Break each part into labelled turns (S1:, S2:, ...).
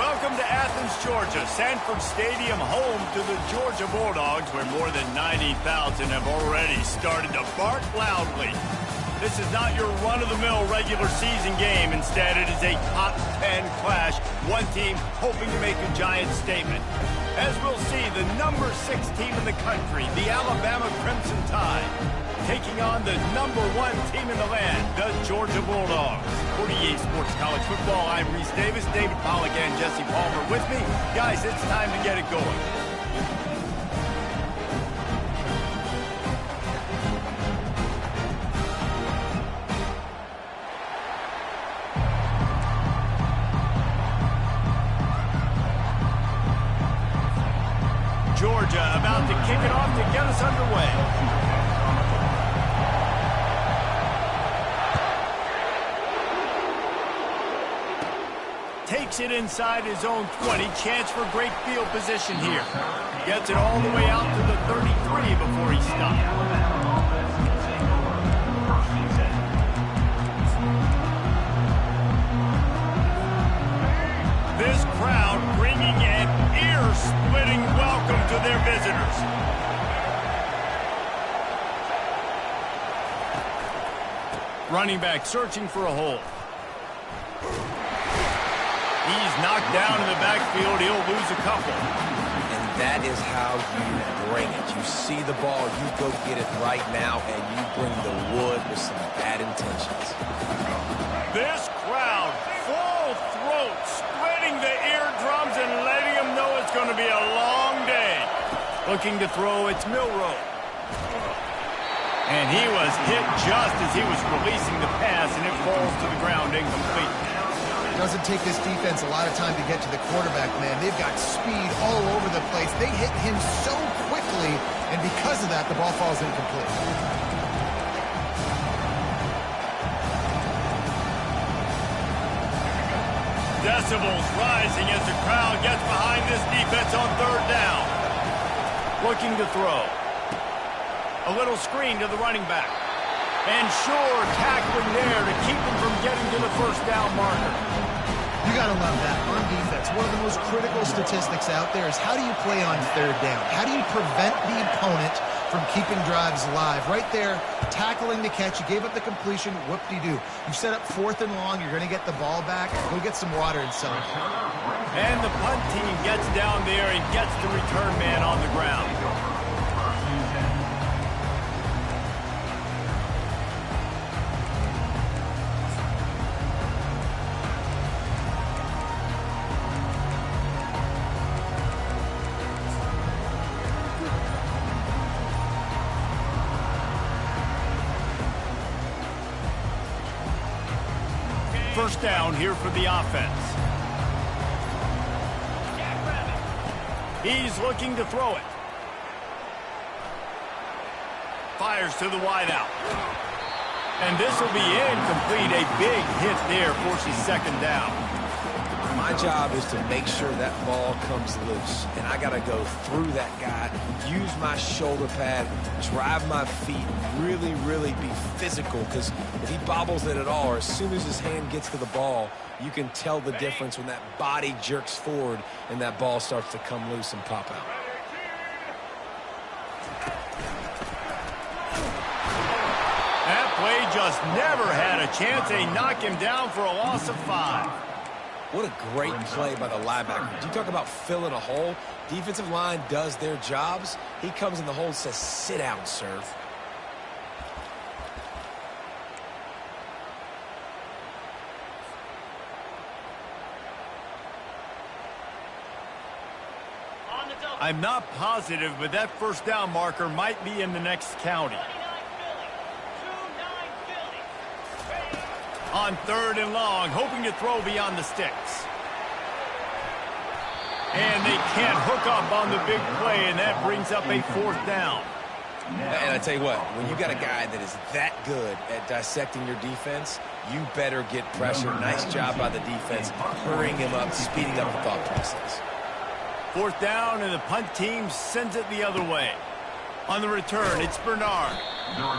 S1: Welcome to Athens, Georgia, Sanford Stadium, home to the Georgia Bulldogs, where more than 90,000 have already started to bark loudly. This is not your run-of-the-mill regular season game. Instead, it is a top 10 clash, one team hoping to make a giant statement. As we'll see, the number 6 team in the country, the Alabama Crimson Tide, taking on the number 1 team in the land, the Georgia Bulldogs. 48 Sports College Football, I'm Reese Davis, David Pollack, and Jesse Palmer with me. Guys, it's time to get it going. Georgia about to kick it off to get us underway. Takes it inside his own 20. Chance for great field position here. Gets it all the way out to the 33 before he stops. This crowd bringing an ear-splitting welcome to their visitors. Running back searching for a hole. He's knocked down in the backfield. He'll lose a couple.
S2: And that is how you bring it. You see the ball, you go get it right now, and you bring the wood with some bad intentions.
S1: This crowd, full throat, splitting the eardrums and letting them know it's going to be a long day. Looking to throw, it's Milroe. And he was hit just as he was releasing the pass, and it falls to the ground incomplete.
S3: Doesn't take this defense a lot of time to get to the quarterback, man. They've got speed all over the place. They hit him so quickly, and because of that, the ball falls incomplete.
S1: Decibels rising as the crowd gets behind this defense on third down. Looking to throw. A little screen to the running back. And sure, tackling there to keep him from getting to the first down marker.
S3: You got to love that. On defense, one of the most critical statistics out there is how do you play on third down? How do you prevent the opponent from keeping drives alive? Right there, tackling the catch. You gave up the completion. Whoop-de-doo. You set up 4th and long. You're going to get the ball back. Go get some water and some.
S1: And the punt team gets down there and gets the return man on the ground. First down here for the offense. He's looking to throw it. Fires to the wideout. And this will be incomplete. A big hit there forces second down.
S2: My job is to make sure that ball comes loose, and I got to go through that guy, use my shoulder pad, drive my feet, really, really be physical, because if he bobbles it at all, or as soon as his hand gets to the ball, you can tell the difference when that body jerks forward and that ball starts to come loose and pop out.
S1: That play just never had a chance. They knock him down for a loss of 5.
S2: What a great play by the linebacker. You talk about filling a hole. Defensive line does their jobs. He comes in the hole and says, sit down, sir.
S1: I'm not positive, but that first down marker might be in the next county. On 3rd and long, hoping to throw beyond the sticks. And they can't hook up on the big play, and that brings up a 4th down.
S2: And I tell you what, when you got a guy that is that good at dissecting your defense, you better get pressure. Nice job by the defense, hurrying him up, speeding up the thought process.
S1: 4th down, and the punt team sends it the other way. On the return, it's Bernard.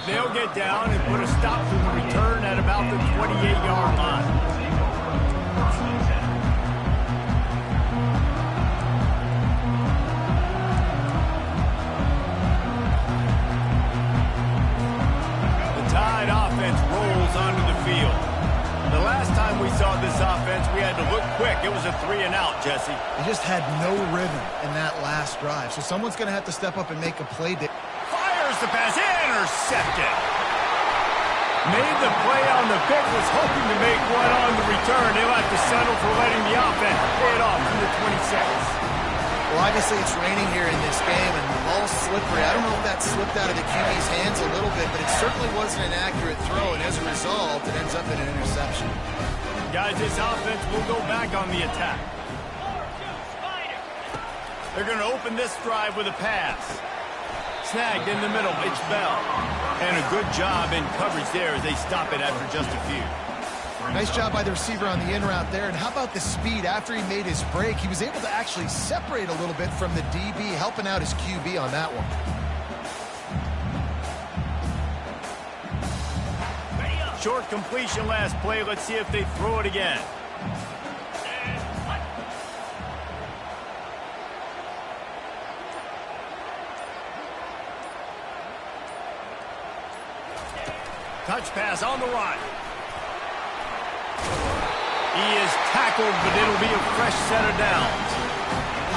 S1: They'll get down and put a stop to the return at about the 28-yard line. offense rolls onto the field. The last time we saw this offense, we had to look quick. It was a 3-and-out, Jesse.
S3: They just had no rhythm in that last drive, so someone's going to have to step up and make a play.
S1: Fires the pass, intercepted. Made the play on the pick, was hoping to make one on the return. They'll have to settle for letting the offense pay it off from the 26.
S3: Well, obviously it's raining here in this game, and the ball's slippery. I don't know if that slipped out of the QB's hands a little bit, but it certainly wasn't an accurate throw, and as a result, it ends up in an interception.
S1: Guys, this offense will go back on the attack. They're going to open this drive with a pass. Snagged in the middle, it's Bell. And a good job in coverage there as they stop it after just a few.
S3: Nice job by the receiver on the in route there. And how about the speed? After he made his break, he was able to actually separate a little bit from the DB, helping out his QB on that one.
S1: Short completion last play. Let's see if they throw it again. Touch pass on the run. He is tackled, but it'll be a fresh set of downs.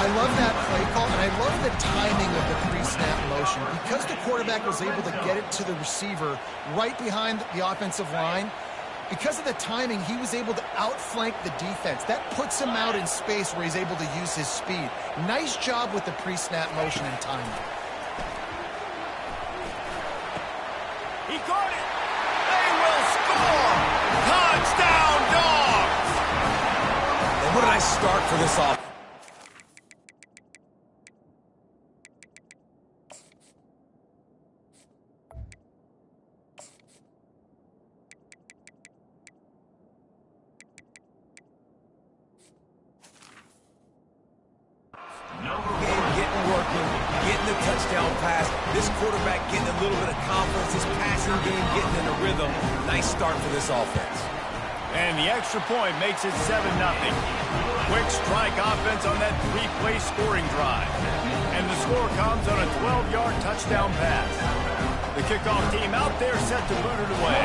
S3: I love that play call, and I love the timing of the pre-snap motion. Because the quarterback was able to get it to the receiver right behind the offensive line, because of the timing, he was able to outflank the defense. That puts him out in space where he's able to use his speed. Nice job with the pre-snap motion and timing.
S1: He caught it. They will score. Touchdown, Dogs.
S2: And what a nice start for this offense. Touchdown pass. This quarterback getting a little bit of confidence. His passing game getting in a rhythm. Nice start for this offense.
S1: And the extra point makes it 7-0. Quick strike offense on that 3-play scoring drive. And the score comes on a 12-yard touchdown pass. The kickoff team out there set to boot it away.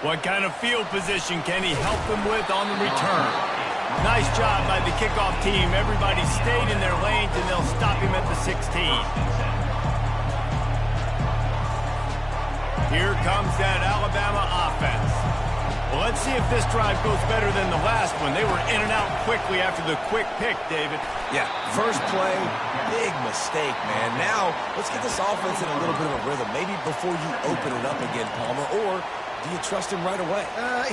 S1: What kind of field position can he help them with on the return? Nice job by the kickoff team. Everybody stayed in their lanes, and they'll stop him at the 16. Here comes that Alabama offense. Well, let's see if this drive goes better than the last one. They were in and out quickly after the quick pick, David.
S2: Yeah, first play, big mistake, man. Now, let's get this offense in a little bit of a rhythm. Maybe before you open it up again, Palmer, or do you trust him right away?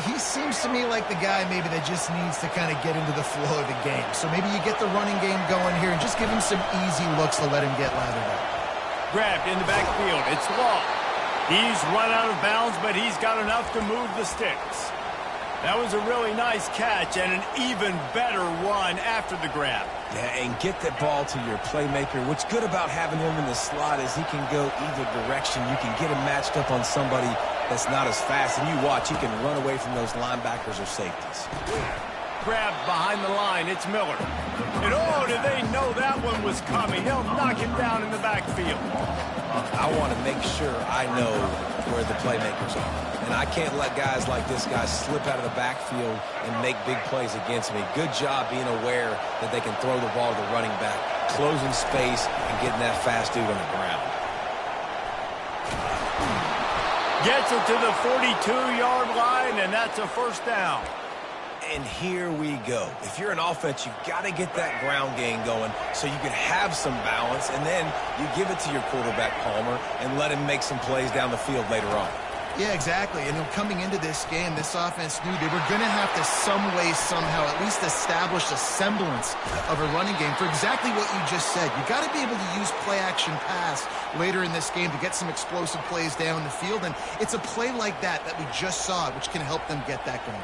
S3: He seems to me like the guy maybe that just needs to kind of get into the flow of the game. So maybe you get the running game going here and just give him some easy looks to let him get lathered up.
S1: Grabbed in the backfield. It's Law. He's run out of bounds, but he's got enough to move the sticks. That was a really nice catch and an even better run after the grab.
S2: Yeah, and get that ball to your playmaker. What's good about having him in the slot is he can go either direction. You can get him matched up on somebody that's not as fast, and you watch, he can run away from those linebackers or safeties.
S1: Grabbed behind the line, it's Miller. And oh, did they know that one was coming? They'll knock him down in the backfield.
S2: I want to make sure I know where the playmakers are. And I can't let guys like this guy slip out of the backfield and make big plays against me. Good job being aware that they can throw the ball to the running back, closing space, and getting that fast dude on the ground.
S1: Gets it to the 42-yard line, and that's a first down.
S2: And here we go. If you're an offense, you've got to get that ground game going so you can have some balance, and then you give it to your quarterback, Palmer, and let him make some plays down the field later on.
S3: Yeah, exactly. And coming into this game, this offense knew they were going to have to some way, somehow, at least establish a semblance of a running game for exactly what you just said. You got to be able to use play-action pass later in this game to get some explosive plays down the field, and it's a play like that we just saw, which can help them get that going.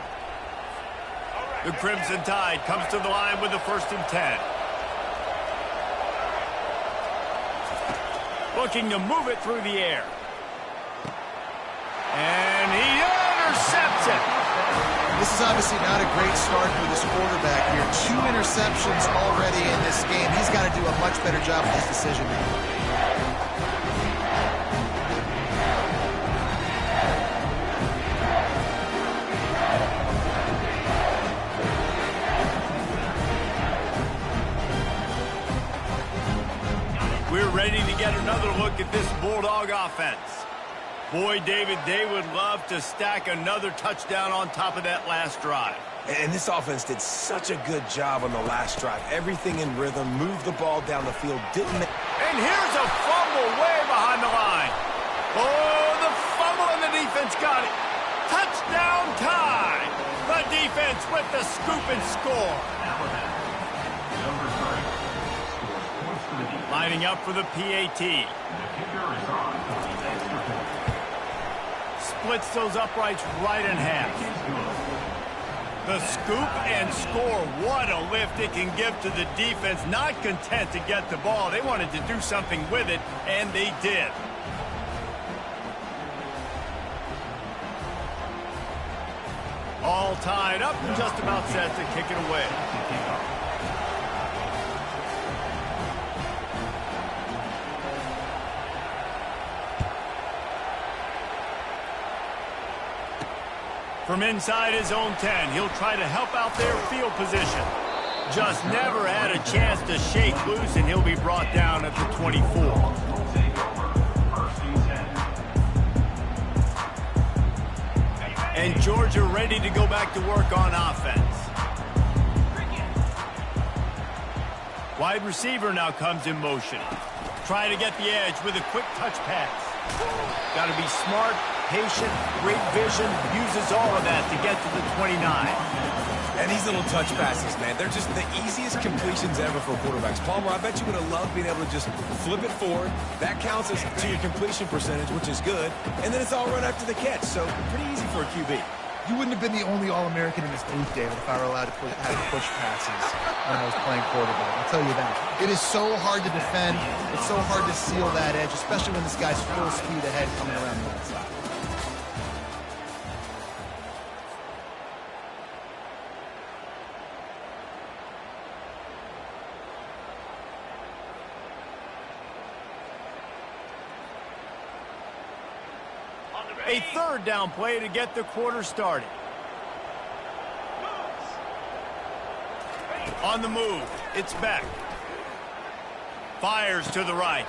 S1: The Crimson Tide comes to the line with the 1st and 10. Looking to move it through the air. And he intercepts it.
S3: This is obviously not a great start for this quarterback here. 2 interceptions already in this game. He's got to do a much better job with his decision making.
S1: We're ready to get another look at this Bulldog offense. Boy, David, they would love to stack another touchdown on top of that last drive.
S2: And this offense did such a good job on the last drive. Everything in rhythm, moved the ball down the field, didn't...
S1: And here's a fumble way behind the line. Oh, the fumble and the defense got it. Touchdown time. The defense with the scoop and score. Lining up for the PAT. Splits those uprights right in half. The scoop and score. What a lift it can give to the defense. Not content to get the ball. They wanted to do something with it, and they did. All tied up and just about set to kick it away. From inside his own 10, he'll try to help out their field position. Just never had a chance to shake loose, and he'll be brought down at the 24. And Georgia ready to go back to work on offense. Wide receiver now comes in motion. Try to get the edge with a quick touch pass. Got to be smart, patient, great vision, uses all of that to get to the 29.
S2: And these little touch passes, man, they're just the easiest completions ever for quarterbacks. Palmer, I bet you would have loved being able to just flip it forward. That counts as to your completion percentage, which is good. And then it's all run after the catch, so pretty easy for a QB.
S3: You wouldn't have been the only All-American in this group, David, if I were allowed to have push passes when I was playing quarterback. I'll tell you that. It is so hard to defend. It's so hard to seal that edge, especially when this guy's full speed ahead coming around the outside.
S1: A third down play to get the quarter started. On the move, it's Beck. Fires to the right.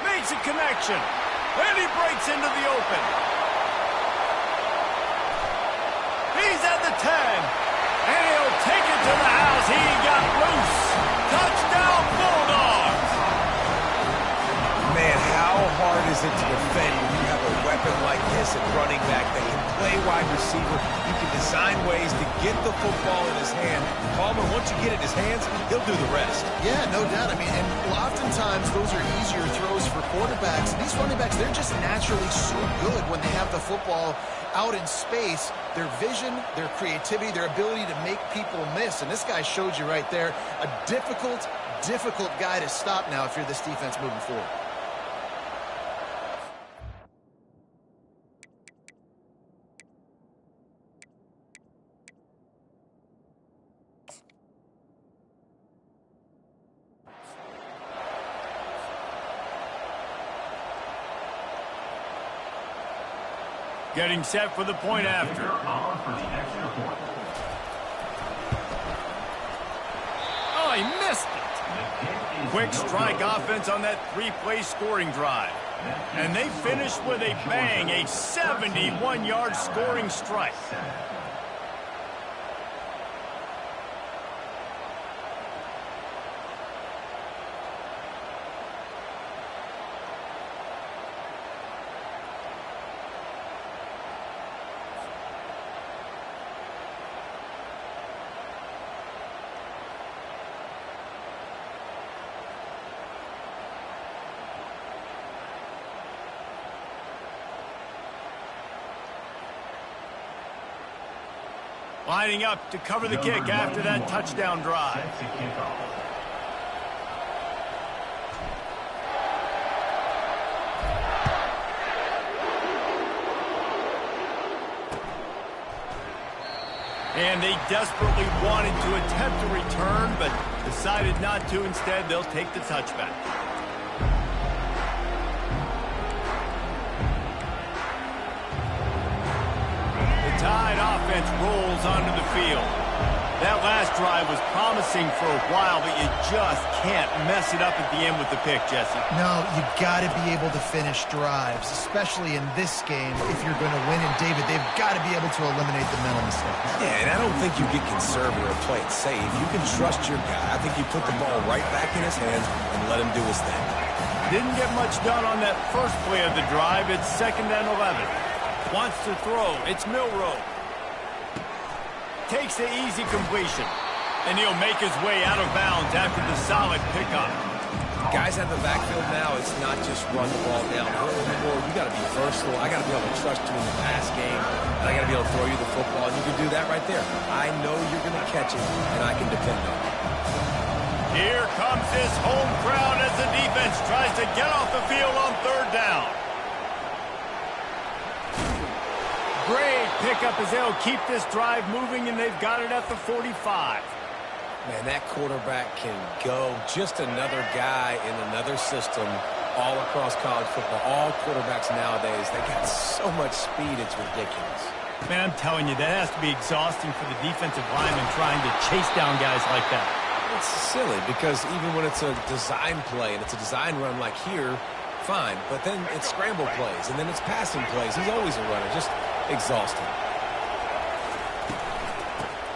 S1: Makes a connection. And he breaks into the open. He's at the 10. And he'll take it to the house. He got loose. Touchdown Bulldogs.
S2: Man, how hard is it to defend when you have a weapon like this at running back that can play wide receiver? You can design ways to get the football in his hand. Palmer, once you get it in his hands, he'll do the rest.
S3: Yeah, no doubt. I mean, and oftentimes those are easier throws for quarterbacks. These running backs, they're just naturally so good when they have the football out in space. Their vision, their creativity, their ability to make people miss. And this guy showed you right there, a difficult guy to stop now if you're this defense moving forward.
S1: Getting set for the point after. Oh, he missed it. Quick strike offense on that 3-play scoring drive. And they finished with a bang, a 71-yard scoring strike. Lining up to cover the kick after that touchdown drive. And they desperately wanted to attempt a return, but decided not to. Instead, they'll take the touchback. The Tide offense rolls onto the field. That last drive was promising for a while, but you just can't mess it up at the end with the pick, Jesse.
S3: No, you got to be able to finish drives, especially in this game if you're going to win. And, David, they've got to be able to eliminate the mental mistakes.
S2: Yeah, and I don't think you get conservative or play it safe. You can trust your guy. I think you put the ball right back in his hands and let him do his thing.
S1: Didn't get much done on that first play of the drive. It's 2nd and 11. Wants to throw. It's Milroe. Takes the easy completion. And he'll make his way out of bounds after the solid pickup.
S2: Guys out of the backfield now, it's not just run the ball down. You got to be versatile. I got to be able to trust you in the pass game. And I got to be able to throw you the football. And you can do that right there. I know you're going to catch it, and I can depend on it.
S1: Here comes this home crowd as the defense tries to get off the field on 3rd down. Great pickup as they'll keep this drive moving, and they've got it at the 45.
S2: Man, that quarterback can go. Just another guy in another system all across college football. All quarterbacks nowadays, they got so much speed, it's ridiculous.
S1: Man, I'm telling you, that has to be exhausting for the defensive lineman trying to chase down guys like that.
S2: It's silly because even when it's a design play and it's a design run like here, fine. But then it's scramble plays, and then it's passing plays. He's always a runner. Just exhausting.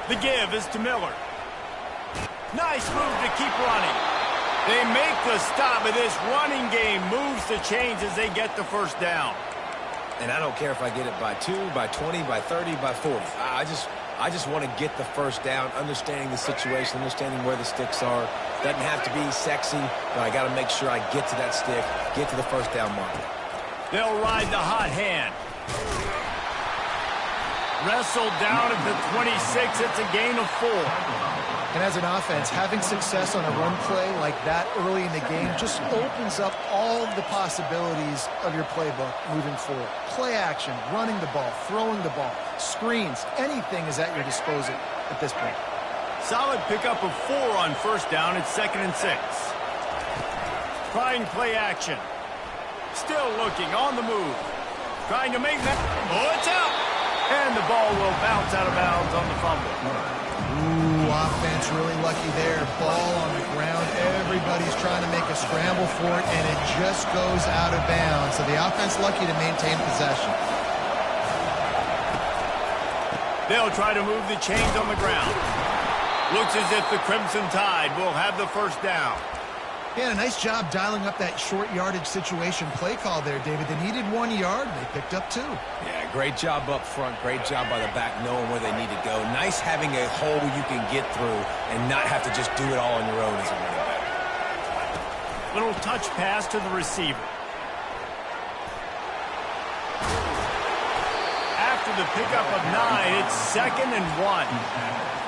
S1: The give is to Miller. Nice move to keep running. They make the stop, and this running game moves the chains as they get the 1st down.
S2: And I don't care if I get it by 2, by 20, by 30, by 40. I just want to get the 1st down, understanding the situation, understanding where the sticks are. Doesn't have to be sexy, but I got to make sure I get to that stick, get to the 1st down mark.
S1: They'll ride the hot hand. Wrestled down at the 26. It's a gain of 4.
S3: And as an offense, having success on a run play like that early in the game just opens up all of the possibilities of your playbook moving forward. Play action, running the ball, throwing the ball, screens, anything is at your disposal at this point.
S1: Solid pickup of 4 on 1st down. It's 2nd and 6. Trying play action. Still looking on the move. Trying to make that. Oh, it's out. And the ball will bounce out of bounds on the fumble.
S3: Ooh, offense really lucky there. Ball on the ground. Everybody's trying to make a scramble for it, and it just goes out of bounds. So the offense lucky to maintain possession.
S1: They'll try to move the chains on the ground. Looks as if the Crimson Tide will have the 1st down.
S3: Yeah, a nice job dialing up that short yardage situation play call there, David. They needed 1 yard, and they picked up 2.
S2: Yeah, great job up front. Great job by the back knowing where they need to go. Nice having a hole you can get through and not have to just do it all on your own as a running back.
S1: Little touch pass to the receiver. After the pickup of 9, it's 2nd and 1.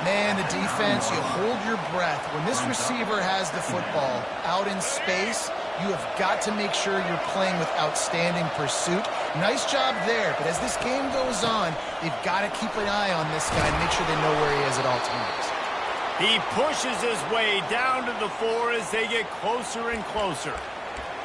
S3: Man, the defense, you hold your breath. When this receiver has the football out in space, you have got to make sure you're playing with outstanding pursuit. Nice job there, but as this game goes on, they've got to keep an eye on this guy and make sure they know where he is at all times.
S1: He pushes his way down to the 4 as they get closer and closer.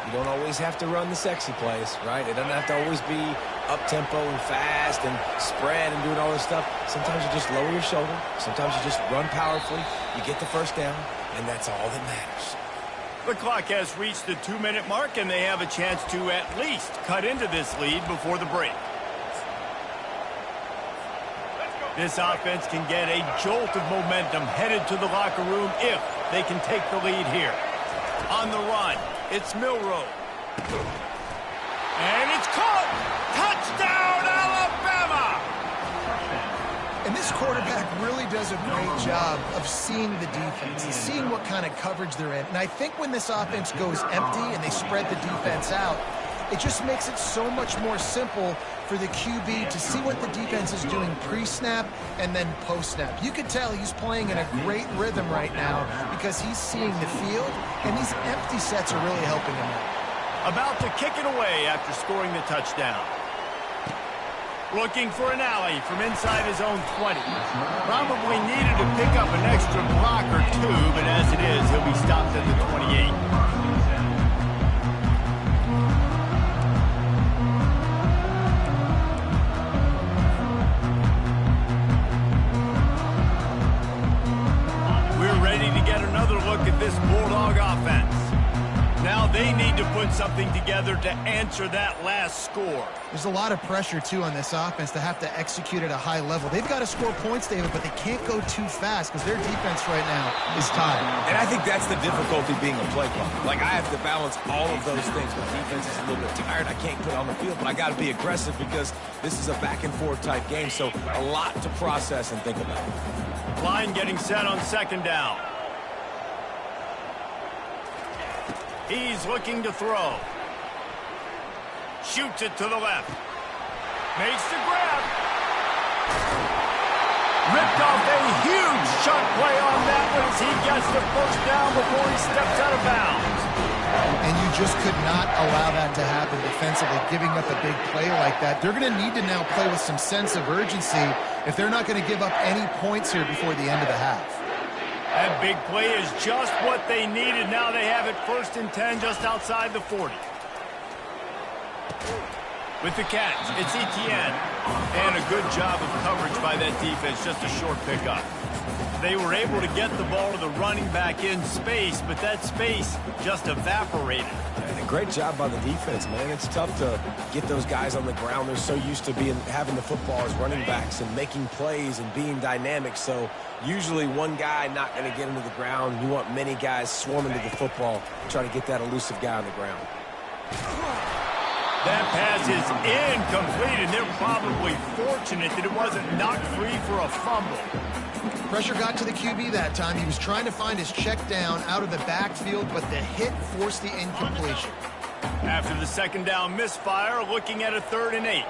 S2: You don't always have to run the sexy plays, right? It doesn't have to always be up-tempo and fast and spread and doing all this stuff. Sometimes you just lower your shoulder. Sometimes you just run powerfully. You get the 1st down, and that's all that matters.
S1: The clock has reached the 2-minute mark, and they have a chance to at least cut into this lead before the break. This offense can get a jolt of momentum headed to the locker room if they can take the lead here. On the run, it's Milroe. And it's caught! Touchdown, Alabama!
S3: And this quarterback really does a great job of seeing the defense and seeing what kind of coverage they're in. And I think when this offense goes empty and they spread the defense out, it just makes it so much more simple for the QB to see what the defense is doing pre-snap and then post-snap. You can tell he's playing in a great rhythm right now because he's seeing the field, and these empty sets are really helping him out.
S1: About to kick it away after scoring the touchdown. Looking for an alley from inside his own 20. Probably needed to pick up an extra block or two, but as it is, he'll be stopped at the 28. We're ready to get another look at this Bulldog offense. Now they need to put something together to answer that last score.
S3: There's a lot of pressure, too, on this offense to have to execute at a high level. They've got to score points, David, but they can't go too fast because their defense right now is tied.
S2: And I think that's the difficulty being a play caller. Like, I have to balance all of those things. My defense is a little bit tired. I can't put it on the field, but I got to be aggressive because this is a back-and-forth type game, so a lot to process and think about.
S1: Line getting set on second down. He's looking to throw. Shoots it to the left. Makes the grab. Ripped off a huge shot play on that one as he gets the first down before he steps out of bounds.
S3: And you just could not allow that to happen defensively, giving up a big play like that. They're going to need to now play with some sense of urgency if they're not going to give up any points here before the end of the half.
S1: That big play is just what they needed. Now they have it 1st and 10 just outside the 40. With the catch, it's Etienne. And a good job of coverage by that defense, just a short pickup. They were able to get the ball to the running back in space, but that space just evaporated.
S2: And a great job by the defense, man. It's tough to get those guys on the ground. They're so used to having the football as running backs and making plays and being dynamic. So usually one guy not going to get into the ground. You want many guys swarming to the football, try to get that elusive guy on the ground.
S1: That pass is incomplete, and they're probably fortunate that it wasn't knocked free for a fumble.
S3: Pressure got to the QB that time. He was trying to find his check down out of the backfield, but the hit forced the incompletion.
S1: After the second down misfire, looking at a 3rd and 8.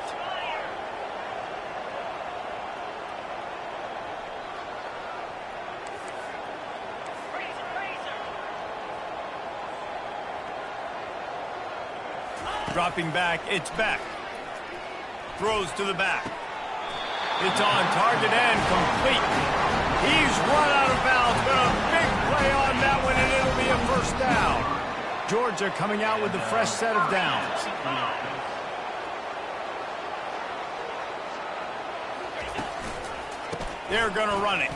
S1: Dropping back, it's Beck. Throws to the back. It's on target and complete. He's run out of bounds, but a big play on that one, and it'll be a 1st down. Georgia coming out with a fresh set of downs. They're going to run it.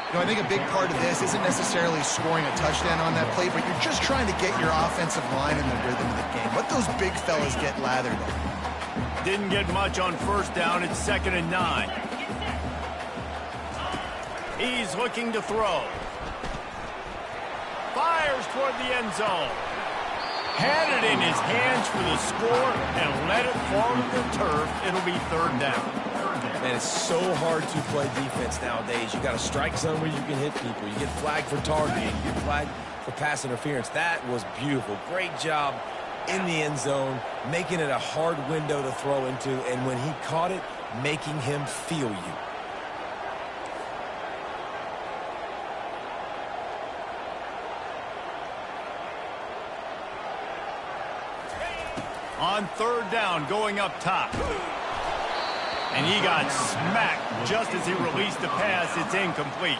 S3: You know, I think a big part of this isn't necessarily scoring a touchdown on that play, but you're just trying to get your offensive line in the rhythm of the game. Let those big fellas get lathered in.
S1: Didn't get much on 1st down. It's 2nd and 9. He's looking to throw. Fires toward the end zone. Had it in his hands for the score and let it fall to the turf. It'll be 3rd down.
S2: Man, it's so hard to play defense nowadays. You got a strike zone where you can hit people. You get flagged for targeting. You get flagged for pass interference. That was beautiful. Great job in the end zone, making it a hard window to throw into, and when he caught it, making him feel you.
S1: On 3rd down, going up top. And he got smacked just as he released the pass. It's incomplete.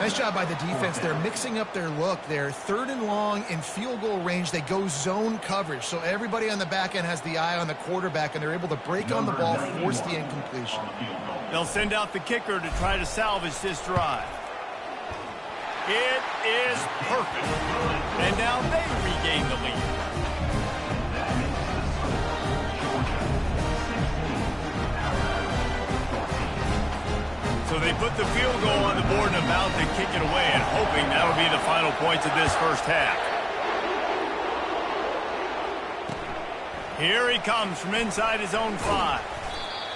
S3: Nice job by the defense. They're mixing up their look. They're 3rd and long in field goal range. They go zone coverage. So everybody on the back end has the eye on the quarterback, and they're able to break on the ball, force the incompletion.
S1: They'll send out the kicker to try to salvage this drive. It is perfect. And now they regain the lead. So they put the field goal on the board and about to kick it away, and hoping that'll be the final points of this 1st half. Here he comes from inside his own 5.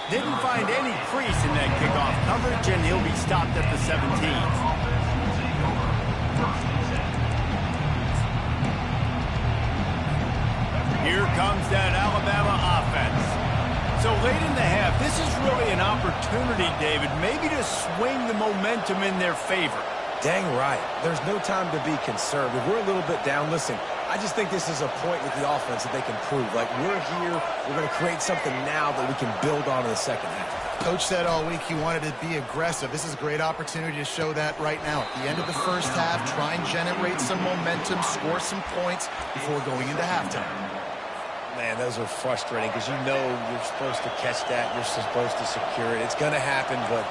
S1: Didn't find any crease in that kickoff coverage, and he'll be stopped at the 17. Here comes that Alabama offense. So late in the half, this is really an opportunity, David, maybe to swing the momentum in their favor.
S2: Dang right. There's no time to be conservative. We're a little bit down. Listen, I just think this is a point with the offense that they can prove. Like, we're here, we're going to create something now that we can build on in the second half.
S3: Coach said all week he wanted to be aggressive. This is a great opportunity to show that right now. At the end of the first half, try and generate some momentum, score some points before going into halftime.
S2: Man, those are frustrating because you know you're supposed to catch that. You're supposed to secure it. It's going to happen, but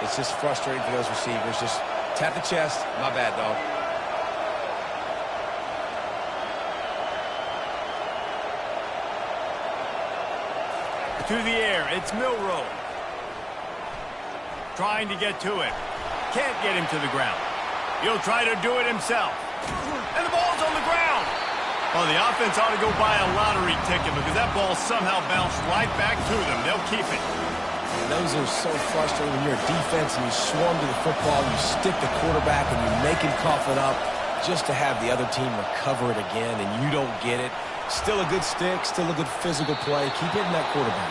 S2: it's just frustrating for those receivers. Just tap the chest. My bad, dog.
S1: To the air, it's Milroe. Trying to get to it. Can't get him to the ground. He'll try to do it himself. And the ball's on the ground. Well, the offense ought to go buy a lottery ticket because that ball somehow bounced right back to them. They'll keep it.
S2: Those are so frustrating when you're a defense and you swarm to the football, you stick the quarterback and you make him cough it up just to have the other team recover it again and you don't get it. Still a good stick, still a good physical play. Keep hitting that quarterback.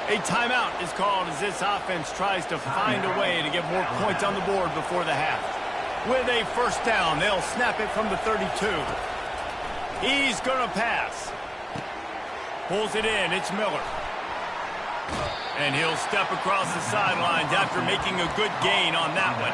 S1: A timeout is called as this offense tries to find a way to get more points on the board before the half. With a first down, they'll snap it from the 32. He's going to pass. Pulls it in. It's Miller. And he'll step across the sidelines after making a good gain on that one.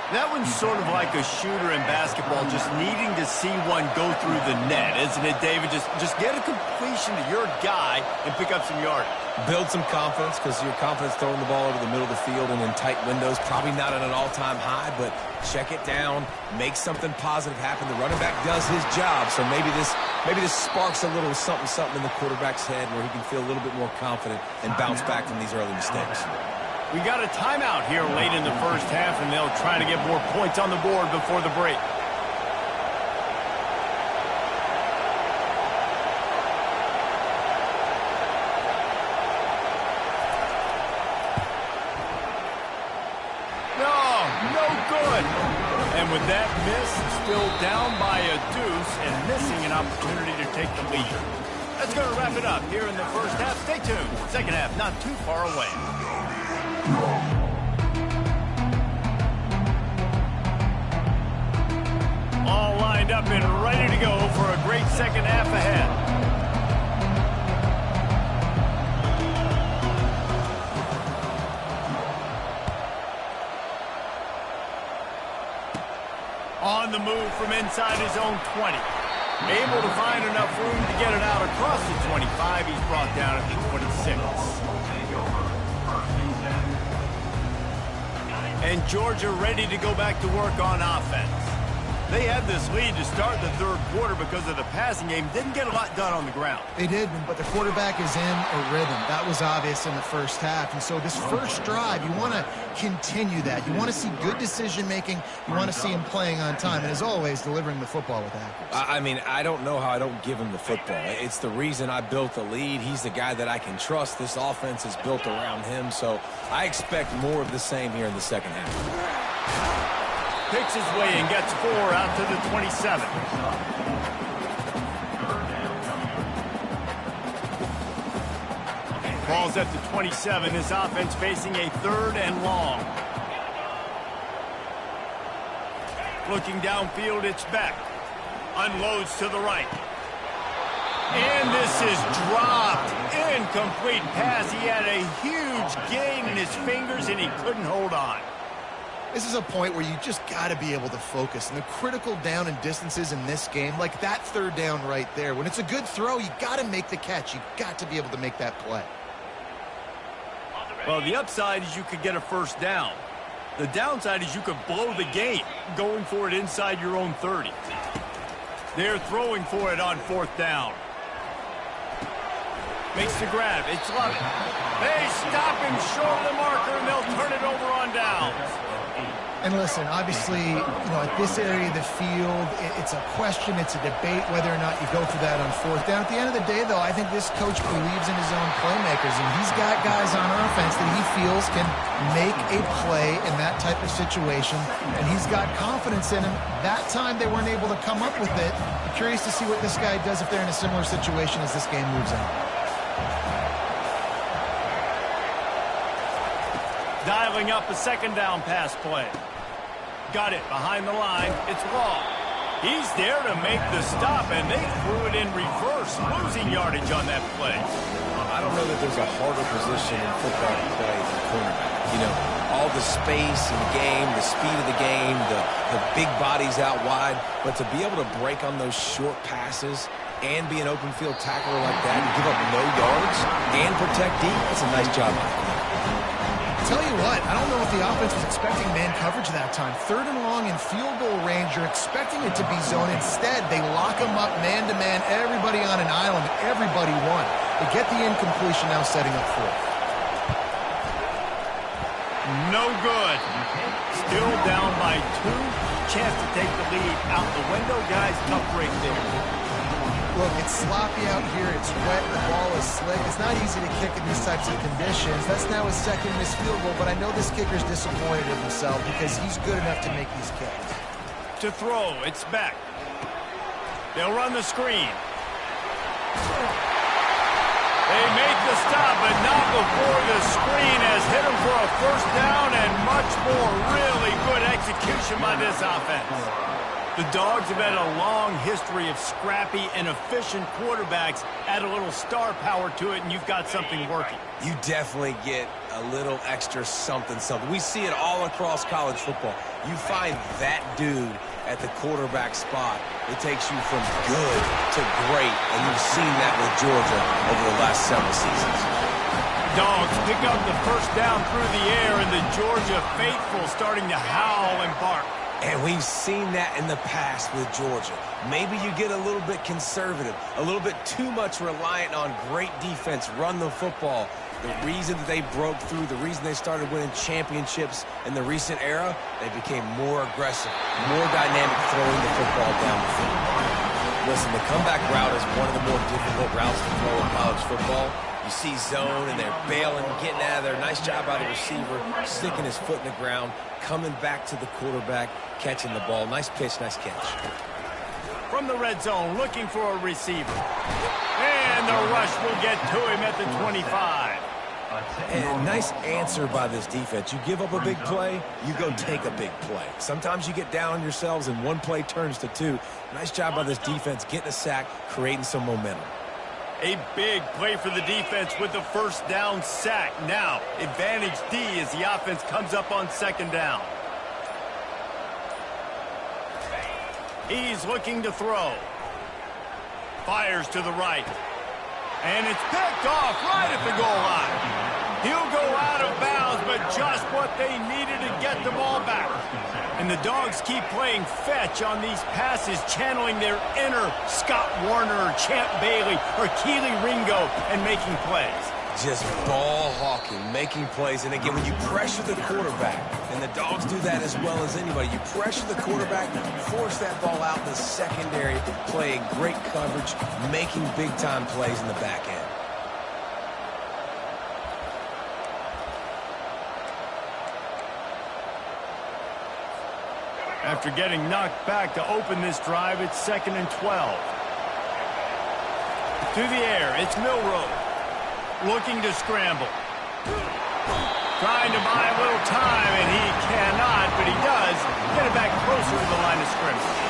S1: That one's sort of like a shooter in basketball, just needing to see one go through the net, isn't it, David? Just get a completion to your guy and pick up some yardage.
S2: Build some confidence because your confidence throwing the ball over the middle of the field and in tight windows, probably not at an all-time high, but check it down, make something positive happen. The running back does his job, so maybe this sparks a little something in the quarterback's head where he can feel a little bit more confident and bounce back from these early mistakes.
S1: We got a timeout here late in the first half, and they'll try to get more points on the board before the break. No good. And with that miss, still down by a deuce and missing an opportunity to take the lead. That's going to wrap it up here in the first half. Stay tuned. Second half not too far away. All lined up and ready to go for a great second half ahead. On the move from inside his own 20. Able to find enough room to get it out across the 25. He's brought down at the 26. And Georgia ready to go back to work on offense. They had this lead to start the third quarter because of the passing game. Didn't get a lot done on the ground.
S3: They did, but the quarterback is in a rhythm. That was obvious in the first half. And so this first drive, you want to continue that. You want to see good decision-making. You want to see him playing on time. And as always, delivering the football with accuracy.
S2: I mean, I don't know how I don't give him the football. It's the reason I built the lead. He's the guy that I can trust. This offense is built around him. So I expect more of the same here in the second half.
S1: Picks his way and gets 4 out to the 27. Ball's at the 27. This offense facing a 3rd and long. Looking downfield, it's Beck. Unloads to the right. And this is dropped. Incomplete pass. He had a huge gain in his fingers and he couldn't hold on.
S3: This is a point where you just got to be able to focus. And the critical down and distances in this game, like that 3rd down right there, when it's a good throw, you got to make the catch. You got to be able to make that play.
S1: Well, the upside is you could get a first down. The downside is you could blow the game going for it inside your own 30. They're throwing for it on 4th down. Makes the grab. It's Love. They stop him short of the marker, and they'll turn it over on downs.
S3: And listen, obviously, at this area of the field, it's a question, it's a debate whether or not you go for that on 4th down. At the end of the day, though, I think this coach believes in his own playmakers, and he's got guys on offense that he feels can make a play in that type of situation, and he's got confidence in him. That time they weren't able to come up with it. I'm curious to see what this guy does if they're in a similar situation as this game moves on.
S1: Dialing up a 2nd down pass play. Got it behind the line. It's Law. He's there to make the stop, and they threw it in reverse, losing yardage on that play.
S2: I don't know that there's a harder position in football to play than cornerback. You know, all the space in the game, the speed of the game, the big bodies out wide, but to be able to break on those short passes and be an open field tackler like that and give up no yards and protect deep, that's a nice job.
S3: Tell you what, I don't know if the offense was expecting man coverage that time. 3rd and long in field goal range, you're expecting it to be zone. Instead, they lock them up man-to-man, everybody on an island, everybody won. They get the incompletion, now setting up 4th.
S1: No good. Still down by 2. Chance to take the lead out the window. Guys, tough break there.
S3: Look, it's sloppy out here. It's wet. The ball is slick. It's not easy to kick in these types of conditions. That's now his 2nd missed field goal, but I know this kicker's disappointed in himself because he's good enough to make these kicks.
S1: To throw, it's back. They'll run the screen. They make the stop, but not before the screen has hit him for a 1st down and much more. Really good execution by this offense. The Dogs have had a long history of scrappy and efficient quarterbacks. Add a little star power to it, and you've got something working.
S2: You definitely get a little extra something. We see it all across college football. You find that dude at the quarterback spot, it takes you from good to great, and you've seen that with Georgia over the last several seasons.
S1: Dogs pick up the 1st down through the air, and the Georgia faithful starting to howl and bark.
S2: And we've seen that in the past with Georgia. Maybe you get a little bit conservative, a little bit too much reliant on great defense, run the football. The reason that they broke through, the reason they started winning championships in the recent era, they became more aggressive, more dynamic throwing the football down the field. Listen, the comeback route is one of the more difficult routes to throw in college football. You see zone, and they're bailing, getting out of there. Nice job by the receiver, sticking his foot in the ground, coming back to the quarterback, catching the ball. Nice pitch, nice catch.
S1: From the red zone, looking for a receiver. And the rush will get to him at the 25.
S2: And nice answer by this defense. You give up a big play, you go take a big play. Sometimes you get down on yourselves and one play turns to 2. Nice job by this defense, getting a sack, creating some momentum.
S1: A big play for the defense with the 1st down sack. Now, advantage D as the offense comes up on 2nd down. He's looking to throw. Fires to the right. And it's picked off right at the goal line. He'll go out of bounds, but just what they needed to get the ball back. And the Dogs keep playing fetch on these passes, channeling their inner Scott Warner, Champ Bailey, or Keely Ringo, and making plays.
S2: Just ball hawking, making plays. And again, when you pressure the quarterback, and the Dogs do that as well as anybody, you pressure the quarterback, force that ball out in the secondary, playing great coverage, making big-time plays in the back end.
S1: After getting knocked back to open this drive, it's 2nd and 12. To the air, it's Milroe. Looking to scramble. Trying to buy a little time, and he cannot, but he does get it back closer to the line of scrimmage.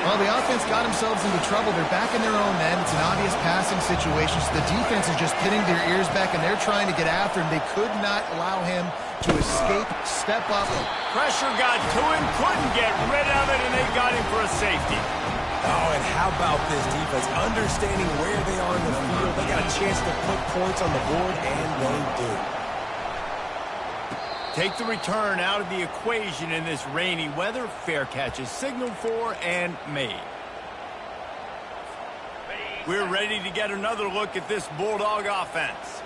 S3: Well, the offense got themselves into trouble. They're back in their own end. It's an obvious passing situation. So the defense is just pinning their ears back, and they're trying to get after him. They could not allow him to escape, step up.
S1: Pressure got to him, couldn't get rid of it, and they got him for a safety.
S2: Oh, and how about this defense? Understanding where they are in the field. They got a chance to put points on the board, and they do.
S1: Take the return out of the equation in this rainy weather. Fair catch is signaled for and made. We're ready to get another look at this Bulldog offense.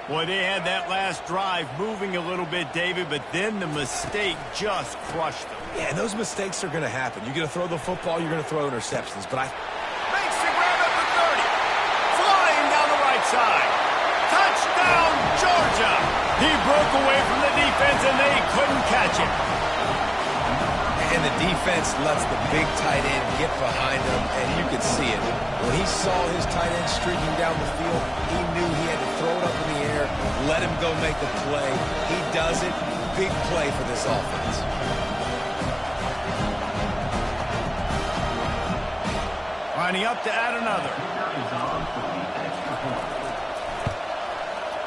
S1: Boy, they had that last drive moving a little bit, David, but then the mistake just crushed them.
S2: Yeah, and those mistakes are going to happen. You're going to throw the football, you're going to throw interceptions, but
S1: makes the grab at the 30. Flying down the right side. Touchdown, Georgia! He broke away from the defense, and they couldn't catch him.
S2: And the defense lets the big tight end get behind him, and you could see it. When he saw his tight end streaking down the field, he knew he had to throw it up in the air, let him go make the play. He does it. Big play for this offense.
S1: Lining up to add another.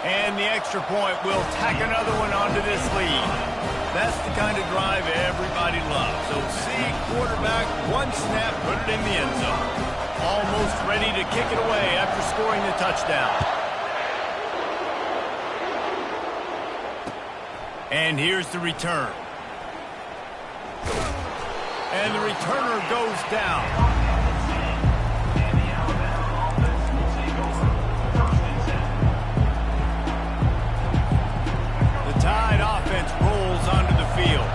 S1: And the extra point will tack another one onto this lead. That's the kind of drive everybody loves. So see quarterback, one snap, put it in the end zone. Almost ready to kick it away after scoring the touchdown. And here's the return. And the returner goes down. The Tide offense rolls onto the field.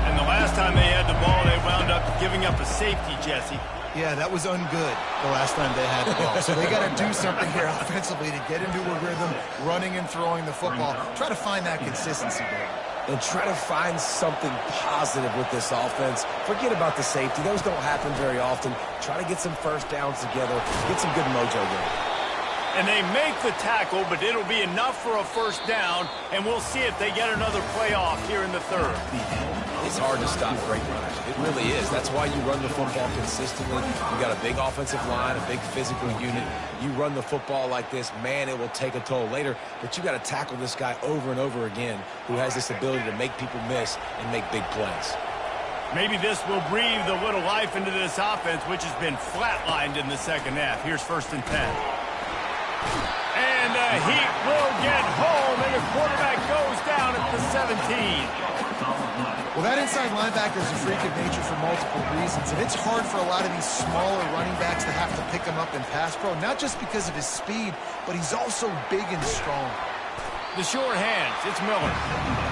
S1: And the last time they had the ball, they wound up giving up a safety, Jesse.
S3: Yeah, that was ungood the last time they had the ball. So they got to do something here offensively to get into a rhythm, running and throwing the football. Try to find that consistency there.
S2: And try to find something positive with this offense. Forget about the safety. Those don't happen very often. Try to get some first downs together. Get some good mojo going.
S1: And they make the tackle, but it'll be enough for a first down, and we'll see if they get another playoff here in the third.
S2: It's hard to stop great runners. It really is. That's why you run the football consistently. You got a big offensive line, a big physical unit. You run the football like this, man, it will take a toll later. But you got to tackle this guy over and over again who has this ability to make people miss and make big plays.
S1: Maybe this will breathe a little life into this offense, which has been flatlined in the second half. Here's 1st and 10. And the Heat will get home, and the quarterback goes down at the 17.
S3: Well, that inside linebacker is a freak of nature for multiple reasons, and it's hard for a lot of these smaller running backs to have to pick him up in pass pro, not just because of his speed, but he's also big and strong.
S1: The short hands, it's Miller.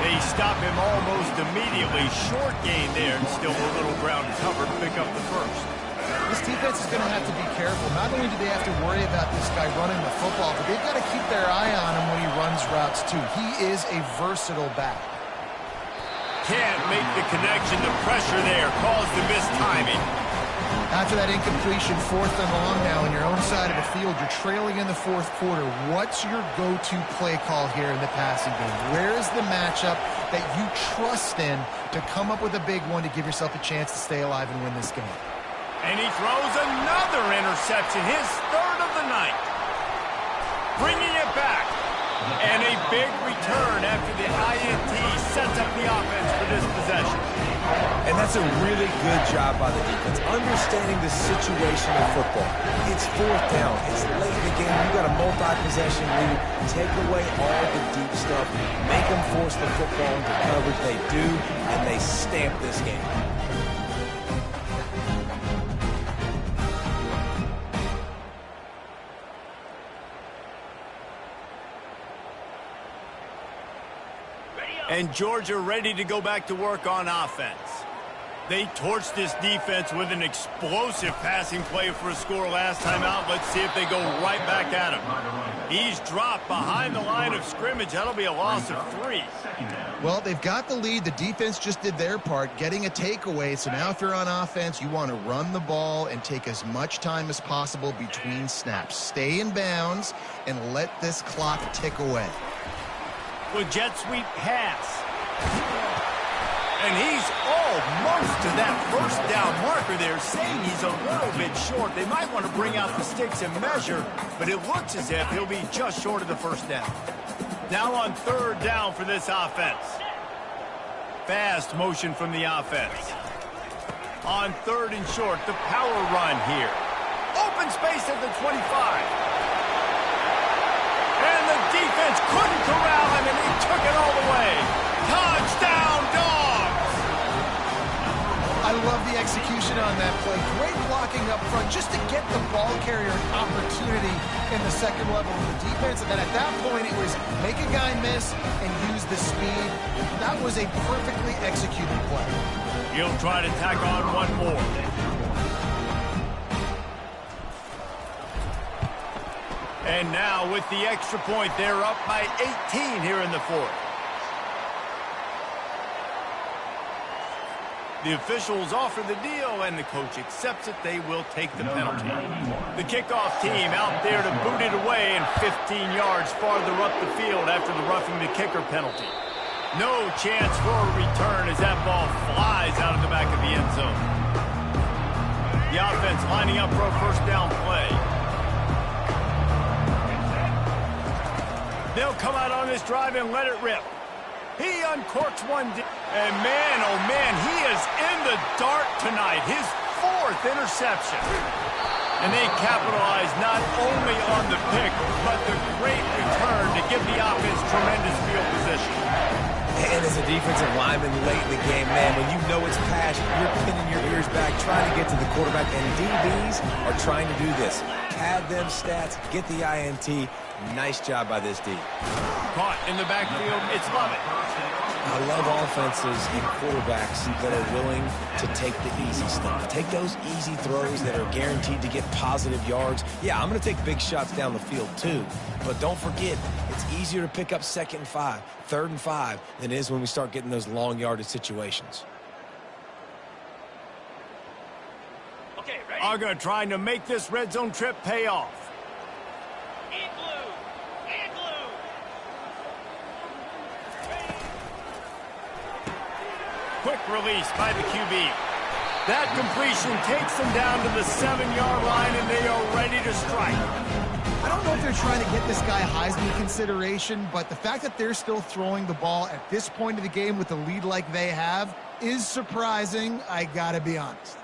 S1: They stop him almost immediately. Short gain there, and still a little ground to cover to pick up the first.
S3: This defense is going to have to be careful. Not only do they have to worry about this guy running the football, but they've got to keep their eye on him when he runs routes, too. He is a versatile back.
S1: Can't make the connection. The pressure there caused the missed timing.
S3: After that incompletion, 4th and long now on your own side of the field, you're trailing in the 4th quarter. What's your go-to play call here in the passing game? Where is the matchup that you trust in to come up with a big one to give yourself a chance to stay alive and win this game?
S1: And he throws another interception, his 3rd of the night. Bringing it back. And a big return after the INT sets up the offense for this possession.
S2: And that's a really good job by the defense, understanding the situation of football. It's 4th down. It's late in the game. You've got a multi-possession lead. Take away all the deep stuff. Make them force the football into coverage. They do, and they stamp this game.
S1: And Georgia ready to go back to work on offense. They torched this defense with an explosive passing play for a score last time out. Let's see if they go right back at him. He's dropped behind the line of scrimmage. That'll be a loss of 3.
S3: Well, they've got the lead. The defense just did their part, getting a takeaway. So now if you're on offense, you want to run the ball and take as much time as possible between snaps. Stay in bounds and let this clock tick away.
S1: With jet sweep pass. And he's almost to that first down marker there, saying he's a little bit short. They might want to bring out the sticks and measure, but it looks as if he'll be just short of the first down. Now on 3rd down for this offense. Fast motion from the offense. On 3rd and short, the power run here. Open space at the 25. And the defense couldn't corral him, and he took it all the way. Touchdown, Dogs!
S3: I love the execution on that play. Great blocking up front just to get the ball carrier an opportunity in the second level of the defense. And then at that point, it was make a guy miss and use the speed. That was a perfectly executed play.
S1: He'll try to tack on one more. And now with the extra point, they're up by 18 here in the 4th. The officials offer the deal, and the coach accepts it. They will take the penalty. The kickoff team out there to boot it away, and 15 yards farther up the field after the roughing the kicker penalty. No chance for a return as that ball flies out of the back of the end zone. The offense lining up for a first down play. They'll come out on this drive and let it rip. He uncorks one. And man, oh man, he is in the dark tonight. His 4th interception. And they capitalize not only on the pick, but the great return to give the offense tremendous field position.
S2: And as a defensive lineman late in the game, man, when you know it's pass, you're pinning your ears back, trying to get to the quarterback. And DBs are trying to do this. Pad them stats, get the INT. Nice job by this D.
S1: Caught in the backfield. It's Lovett.
S2: I love offenses and quarterbacks that are willing to take the easy stuff. Take those easy throws that are guaranteed to get positive yards. Yeah, I'm going to take big shots down the field too. But don't forget, it's easier to pick up 2nd and 5, 3rd and 5 than it is when we start getting those long yardage situations.
S1: Okay, ready? Arga trying to make this red zone trip pay off. Quick release by the QB. That completion takes them down to the 7-yard line, and they are ready to strike.
S3: I don't know if they're trying to get this guy Heisman consideration, but the fact that they're still throwing the ball at this point of the game with the lead like they have is surprising, I gotta be honest.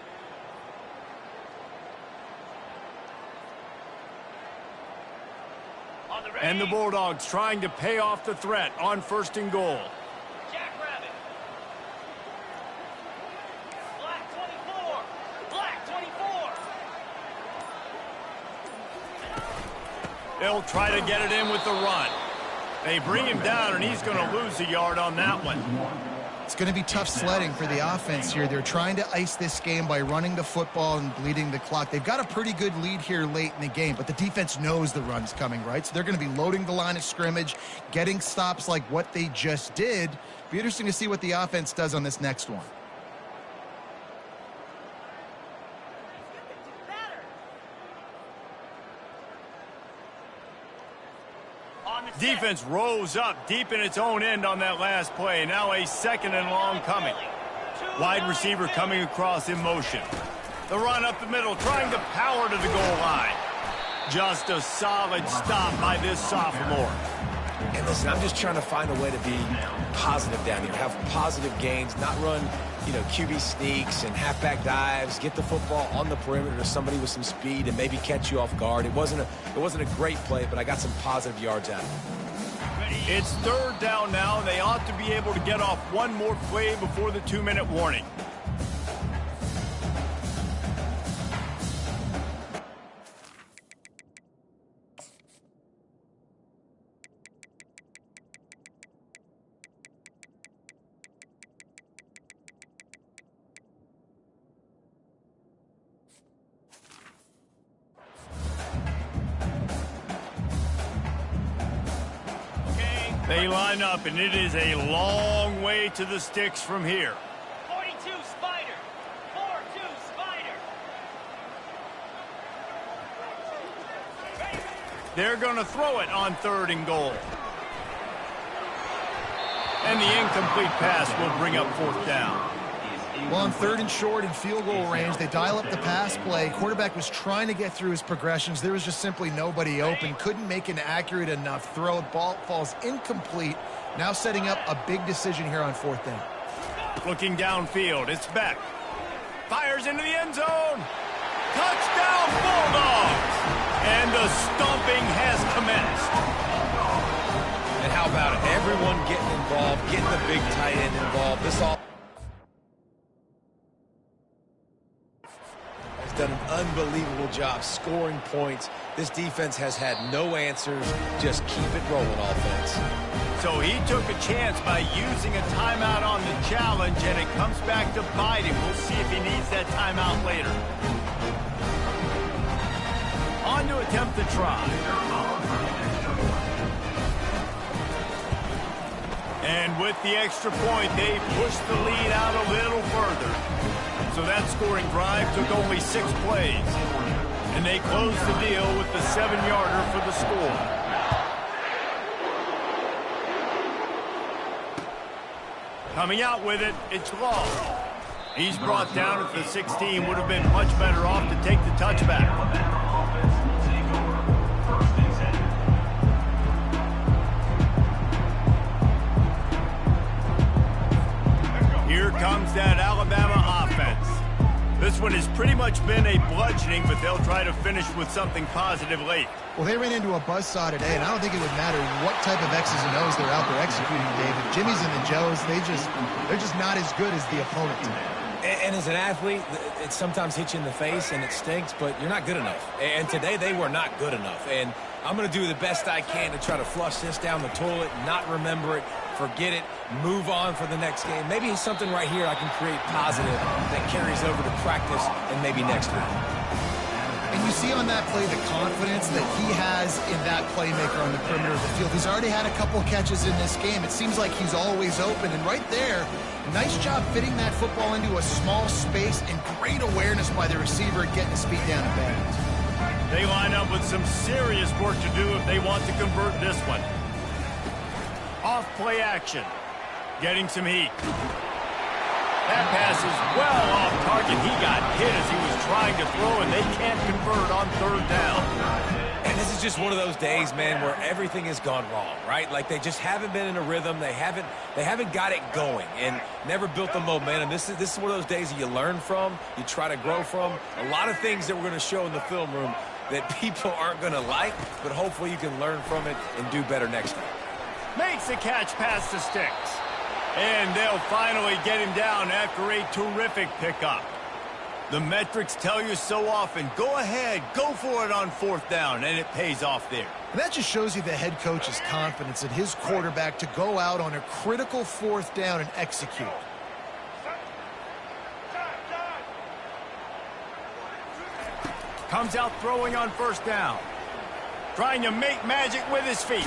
S1: And the Bulldogs trying to pay off the threat on 1st and goal. They'll try to get it in with the run. They bring him down, and he's going to lose a yard on that one.
S3: It's going to be tough sledding for the offense here. They're trying to ice this game by running the football and bleeding the clock. They've got a pretty good lead here late in the game, but the defense knows the run's coming, right? So they're going to be loading the line of scrimmage, getting stops like what they just did. Be interesting to see what the offense does on this next one.
S1: Defense rose up deep in its own end on that last play. Now a 2nd and long coming. Wide receiver coming across in motion. The run up the middle, trying to power to the goal line. Just a solid stop by this sophomore.
S2: And listen, I'm just trying to find a way to be positive down here. Have positive gains, not run, QB sneaks and halfback dives, get the football on the perimeter to somebody with some speed and maybe catch you off guard. It wasn't a great play, but I got some positive yards out of it.
S1: It's 3rd down now, and they ought to be able to get off one more play before the 2-minute warning. They line up, and it is a long way to the sticks from here.
S4: 42 Spider. 4-2 Spider.
S1: They're going to throw it on 3rd and goal. And the incomplete pass will bring up 4th down.
S3: Well, on 3rd and short in field goal range, they dial up the pass play. Quarterback was trying to get through his progressions. There was just simply nobody open. Couldn't make an accurate enough throw. Ball falls incomplete. Now setting up a big decision here on 4th down.
S1: Looking downfield, it's Beck. Fires into the end zone. Touchdown, Bulldogs! And the stomping has commenced.
S2: And how about it? Everyone getting involved, getting the big tight end involved. This all done an unbelievable job scoring points. This defense has had no answers. Just keep it rolling, offense.
S1: So he took a chance by using a timeout on the challenge, and it comes back to bite him. We'll see if he needs that timeout later. On to attempt the try. And with the extra point, they push the lead out a little further. So that scoring drive took only 6 plays. And they close the deal with the 7-yarder for the score. Coming out with it, it's Law. He's brought down at the 16. Would have been much better off to take the touchback. Here comes that Alabama offense. This one has pretty much been a bludgeoning, but they'll try to finish with something positive late.
S3: Well, they ran into a buzzsaw today, and I don't think it would matter what type of X's and O's they're out there executing, David. Jimmy's and the Joes, they're just not as good as the opponent today.
S2: And as an athlete, it sometimes hits you in the face and it stinks, but you're not good enough. And today they were not good enough. And I'm going to do the best I can to try to flush this down the toilet, not remember it, forget it, move on for the next game. Maybe something right here I can create positive that carries over to practice and maybe next week.
S3: And you see on that play the confidence that he has in that playmaker on the perimeter of the field. He's already had a couple catches in this game. It seems like he's always open. And right there, nice job fitting that football into a small space and great awareness by the receiver getting his feet down in bounds.
S1: They line up with some serious work to do if they want to convert this one. Off play action. Getting some heat. That pass is well off target. He got hit as he was trying to throw, and they can't convert on third down.
S2: And this is just one of those days, man, where everything has gone wrong, right? Like they just haven't been in a rhythm. They haven't got it going and never built the momentum. This is one of those days that you learn from, you try to grow from. A lot of things that we're going to show in the film room that people aren't going to like, but hopefully you can learn from it and do better next time.
S1: Makes the catch past the sticks. And they'll finally get him down after a terrific pickup. The metrics tell you so often, go ahead, go for it on fourth down, and it pays off there.
S3: And that just shows you the head coach's confidence in his quarterback to go out on a critical fourth down and execute.
S1: Comes out throwing on first down. Trying to make magic with his feet.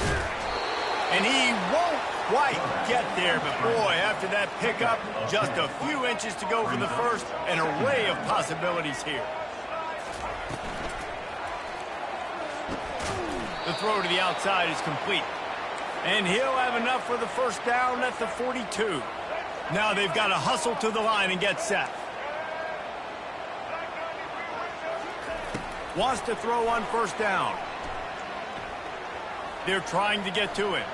S1: And he won't quite get there, but boy, after that pickup, just a few inches to go for the first, an array of possibilities here. The throw to the outside is complete. And he'll have enough for the first down at the 42. Now they've got to hustle to the line and get set. Wants to throw on first down. They're trying to get to him.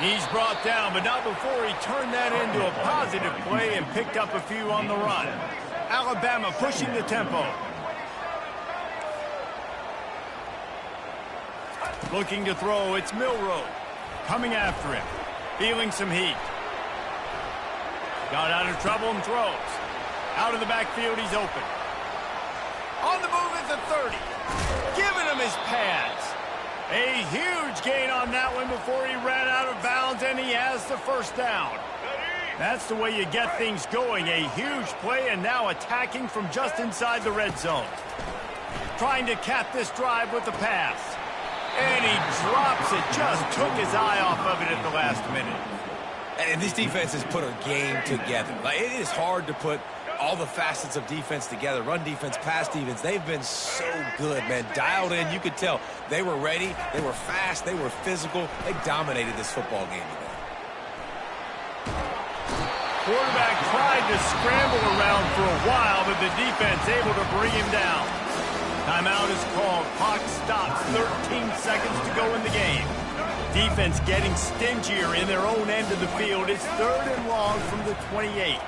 S1: He's brought down, but not before he turned that into a positive play and picked up a few on the run. Alabama pushing the tempo. Looking to throw, it's Milroe. Coming after him. Feeling some heat. Got out of trouble and throws. Out of the backfield, he's open. On the move at the 30. Giving him his pads. A huge gain on that one before he ran out of bounds, and he has the first down. That's the way you get things going. A huge play, and now attacking from just inside the red zone. Trying to cap this drive with the pass. And he drops it. Just took his eye off of it at the last minute.
S2: And this defense has put a game together. Like, it is hard to put all the facets of defense together. Run defense, pass defense. They've been so good, man. Dialed in. You could tell they were ready. They were fast. They were physical. They dominated this football game today.
S1: Quarterback tried to scramble around for a while, but the defense able to bring him down. Timeout is called. Clock stops. 13 seconds to go in the game. Defense getting stingier in their own end of the field. It's 3rd and long from the 28.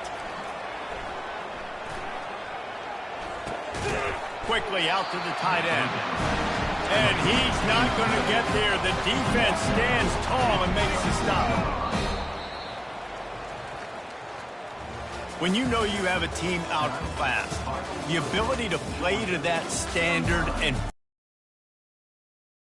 S1: Quickly out to the tight end. And he's not going to get there. The defense stands tall and makes the stop. When you know you have a team outclassed, the ability to play to that standard and